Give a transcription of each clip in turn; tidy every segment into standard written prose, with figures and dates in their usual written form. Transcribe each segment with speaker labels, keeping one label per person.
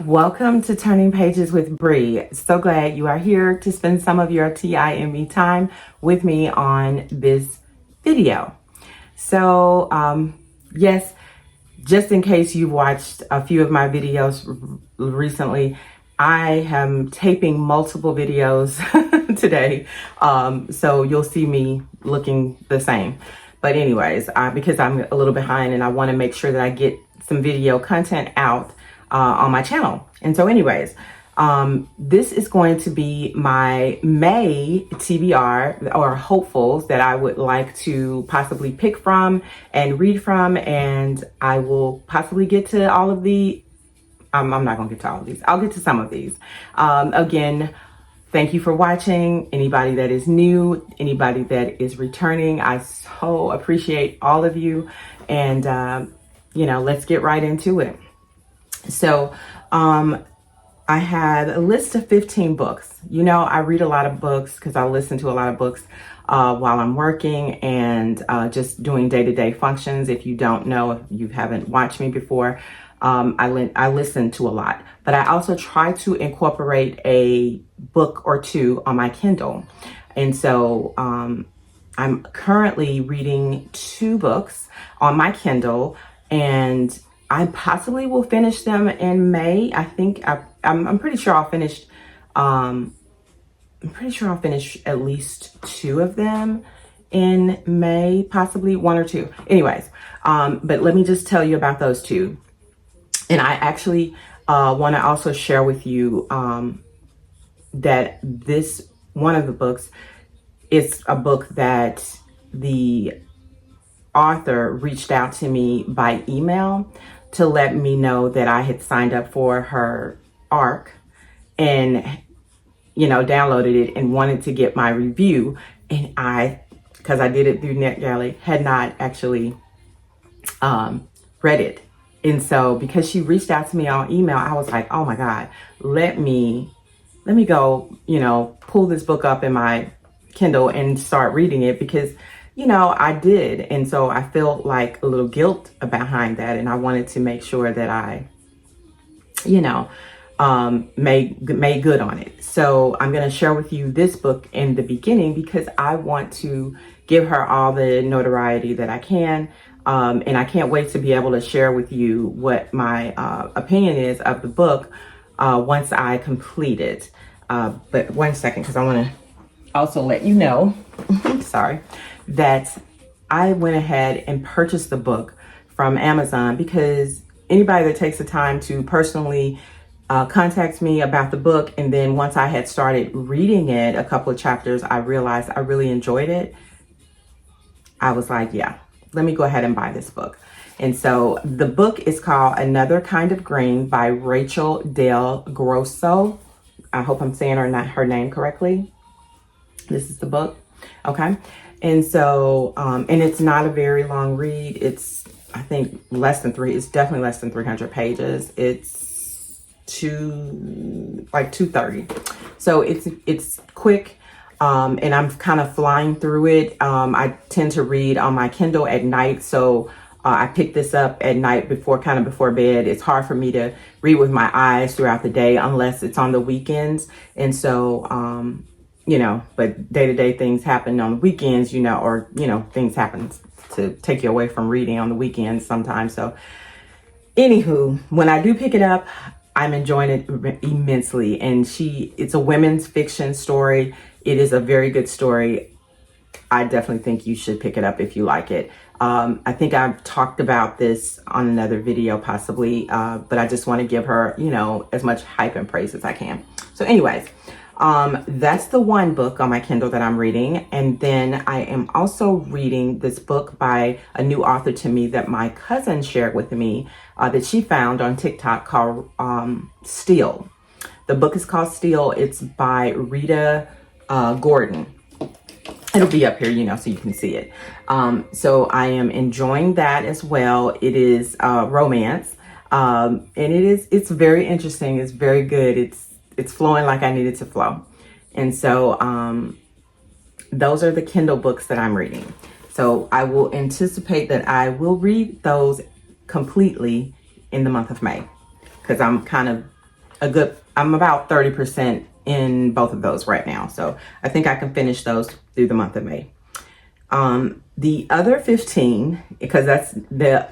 Speaker 1: Welcome to Turning Pages with Bree. So glad you are here to spend some of your TIME time with me on this video. So, yes, just in case you've watched a few of my videos recently, I am taping multiple videos today. So you'll see me looking the same. But anyways, because I'm a little behind and I want to make sure that I get some video content out on my channel. And so anyways, this is going to be my May TBR or hopefuls that I would like to possibly pick from and read from. And I will possibly get to all of the, I'm not going to get to all of these. I'll get to some of these. Again, thank you for watching. Anybody that is new, anybody that is returning, I so appreciate all of you. And, let's get right into it. So, I had a list of 15 books. I read a lot of books because I listen to a lot of books while I'm working and just doing day-to-day functions. If you don't know, if you haven't watched me before, I listen to a lot. But I also try to incorporate a book or two on my Kindle. And so I'm currently reading 2 books on my Kindle, and I possibly will finish them in May. I think I'm pretty sure I'll finish. I'm pretty sure I'll finish at least 2 of them in May, possibly 1 or 2. Anyways, but let me just tell you about those 2. And I actually want to also share with you that this one of the books is a book that the author reached out to me by email to let me know that I had signed up for her ARC and, downloaded it and wanted to get my review. And because I did it through NetGalley, had not actually read it. And so because she reached out to me on email, I was like, oh my God, let me go, pull this book up in my Kindle and start reading it because I did. And so I felt like a little guilt behind that. And I wanted to make sure that I, made good on it. So I'm going to share with you this book in the beginning because I want to give her all the notoriety that I can. And I can't wait to be able to share with you what my opinion is of the book once I complete it. But one second, because I want to also let you know, sorry, that I went ahead and purchased the book from Amazon because anybody that takes the time to personally contact me about the book, and then once I had started reading it, a couple of chapters, I realized I really enjoyed it. I was like, yeah, let me go ahead and buy this book. And so the book is called Another Kind of Green by Rachel Del Grosso. I hope I'm saying her name correctly. This is the book. Okay. And so, and it's not a very long read. It's, I think it's definitely less than 300 pages. It's 230. So it's quick. And I'm kind of flying through it. I tend to read on my Kindle at night. So I pick this up at night before bed. It's hard for me to read with my eyes throughout the day unless it's on the weekends. And so, but day-to-day things happen on the weekends, or, things happen to take you away from reading on the weekends sometimes. So anywho, when I do pick it up, I'm enjoying it immensely. And it's a women's fiction story. It is a very good story. I definitely think you should pick it up if you like it. I think I've talked about this on another video possibly, but I just want to give her, as much hype and praise as I can. So anyways, that's the one book on my Kindle that I'm reading. And then I am also reading this book by a new author to me that my cousin shared with me that she found on TikTok called Steal. The book is called Steal. It's by Rita Gordon. It'll be up here, so you can see it. So I am enjoying that as well. It is romance. And it's very interesting. It's very good. It's flowing like I need it to flow. And so those are the Kindle books that I'm reading. So I will anticipate that I will read those completely in the month of May because I'm kind of I'm about 30% in both of those right now. So I think I can finish those through the month of May. The other 15, because that's the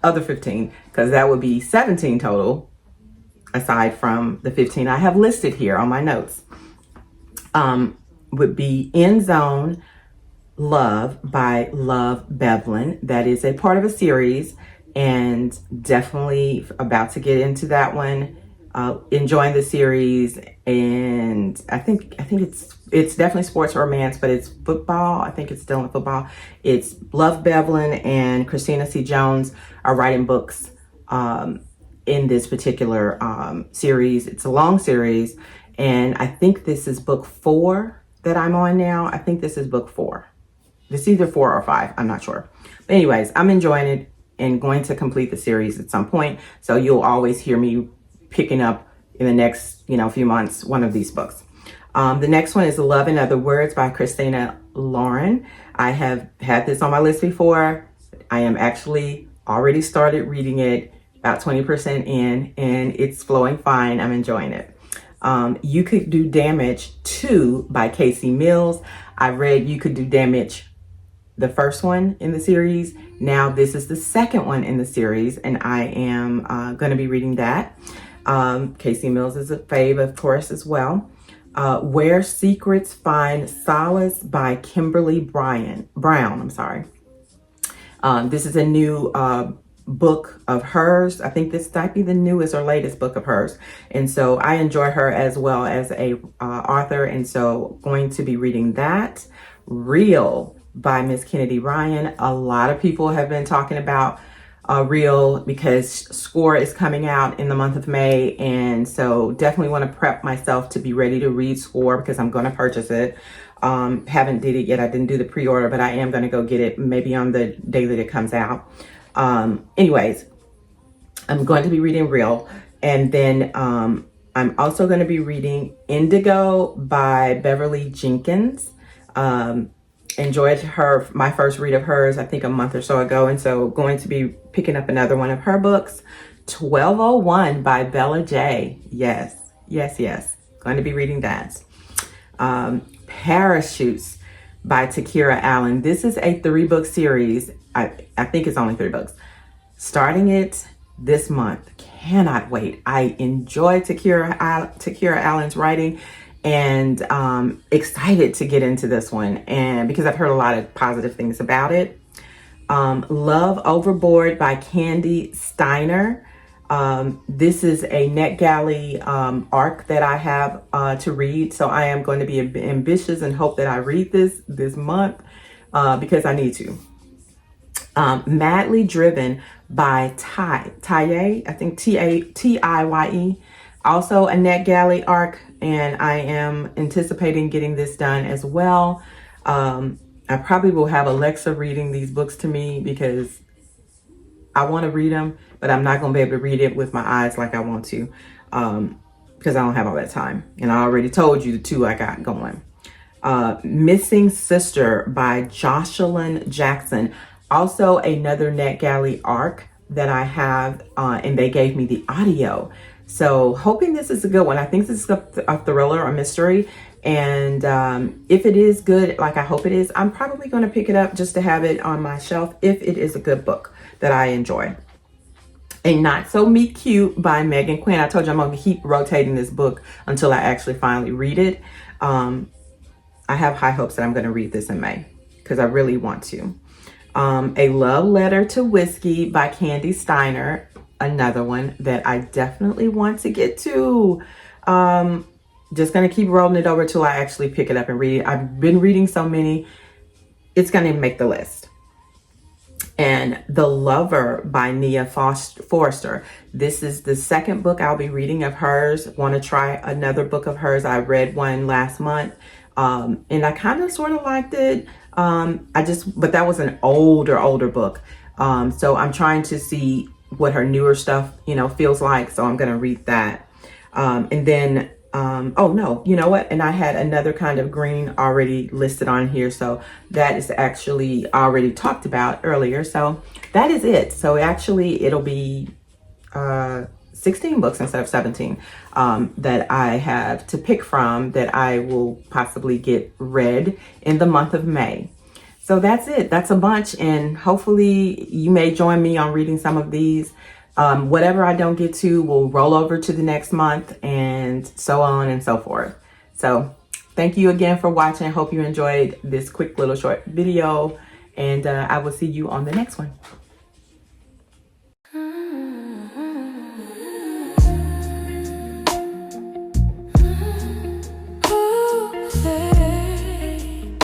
Speaker 1: other 15, because that would be 17 total, aside from the 15 I have listed here on my notes, would be End Zone Love by Love Bevlin. That is a part of a series, and definitely about to get into that one. Enjoying the series, and I think it's definitely sports romance, but it's football. I think it's still in football. It's Love Bevlin and Christina C. Jones are writing books in this particular series. It's a long series, and I think this is book 4 that I'm on now. I think this is book 4. It's either 4 or 5. I'm not sure. But anyways, I'm enjoying it and going to complete the series at some point. So you'll always hear me picking up in the next, few months, one of these books. The next one is Love in Other Words by Christina Lauren. I have had this on my list before. I am actually already started reading it, about 20% in, and it's flowing fine. I'm enjoying it. You Could Do Damage 2 by Casey Mills. I read You Could Do Damage, the first one in the series. Now this is the second one in the series, and I am going to be reading that. Casey Mills is a fave, of course, as well. Where Secrets Find Solace by Kimberly Brown. This is a new book of hers. I think this might be the newest or latest book of hers. And so I enjoy her as well as a author. And so going to be reading that. Real by Miss Kennedy Ryan. A lot of people have been talking about Real because Score is coming out in the month of May. And so definitely want to prep myself to be ready to read Score because I'm going to purchase it. Haven't did it yet. I didn't do the pre-order, but I am going to go get it maybe on the day that it comes out. Anyways, I'm going to be reading Real. And then I'm also going to be reading Indigo by Beverly Jenkins. Enjoyed my first read of hers, I think a month or so ago. And so going to be picking up another one of her books, 1201 by Bella J. Yes. Going to be reading that. Parachutes by Takira Allen. This is a 3-book series. I think it's only 3 books. Starting it this month. Cannot wait. I enjoy Takira Allen's writing, and excited to get into this one, and because I've heard a lot of positive things about it. Love Overboard by Candy Steiner. This is a NetGalley arc that I have to read, so I am going to be ambitious and hope that I read this month because I need to. Madly Driven by Tiye, I think Tiye. Also a NetGalley arc, and I am anticipating getting this done as well. I probably will have Alexa reading these books to me because I want to read them, but I'm not going to be able to read it with my eyes like I want to because I don't have all that time. And I already told you the 2 I got going. Missing Sister by Jocelyn Jackson. Also another NetGalley arc that I have, and they gave me the audio. So hoping this is a good one. I think this is a thriller or mystery. And if it is good, like I hope it is, I'm probably going to pick it up just to have it on my shelf if it is a good book that I enjoy. A Not So Meet Cute by Megan Quinn. I told you I'm going to keep rotating this book until I actually finally read it. I have high hopes that I'm going to read this in May because I really want to. A Love Letter to Whiskey by Candy Steiner. Another one that I definitely want to get to. Just going to keep rolling it over till I actually pick it up and read it. I've been reading so many, it's going to make the list. And The Lover by Nia Forster. This is the second book I'll be reading of hers. Want to try another book of hers. I read one last month, and I kind of sort of liked it. But that was an older book. So I'm trying to see what her newer stuff, feels like. So I'm going to read that. And then, oh no, you know what? And I had another kind of green already listed on here. So that is actually already talked about earlier. So that is it. So actually it'll be, 16 books instead of 17 that I have to pick from that I will possibly get read in the month of May. So that's it. That's a bunch. And hopefully you may join me on reading some of these. Whatever I don't get to will roll over to the next month and so on and so forth. So thank you again for watching. Hope you enjoyed this quick little short video, and I will see you on the next one.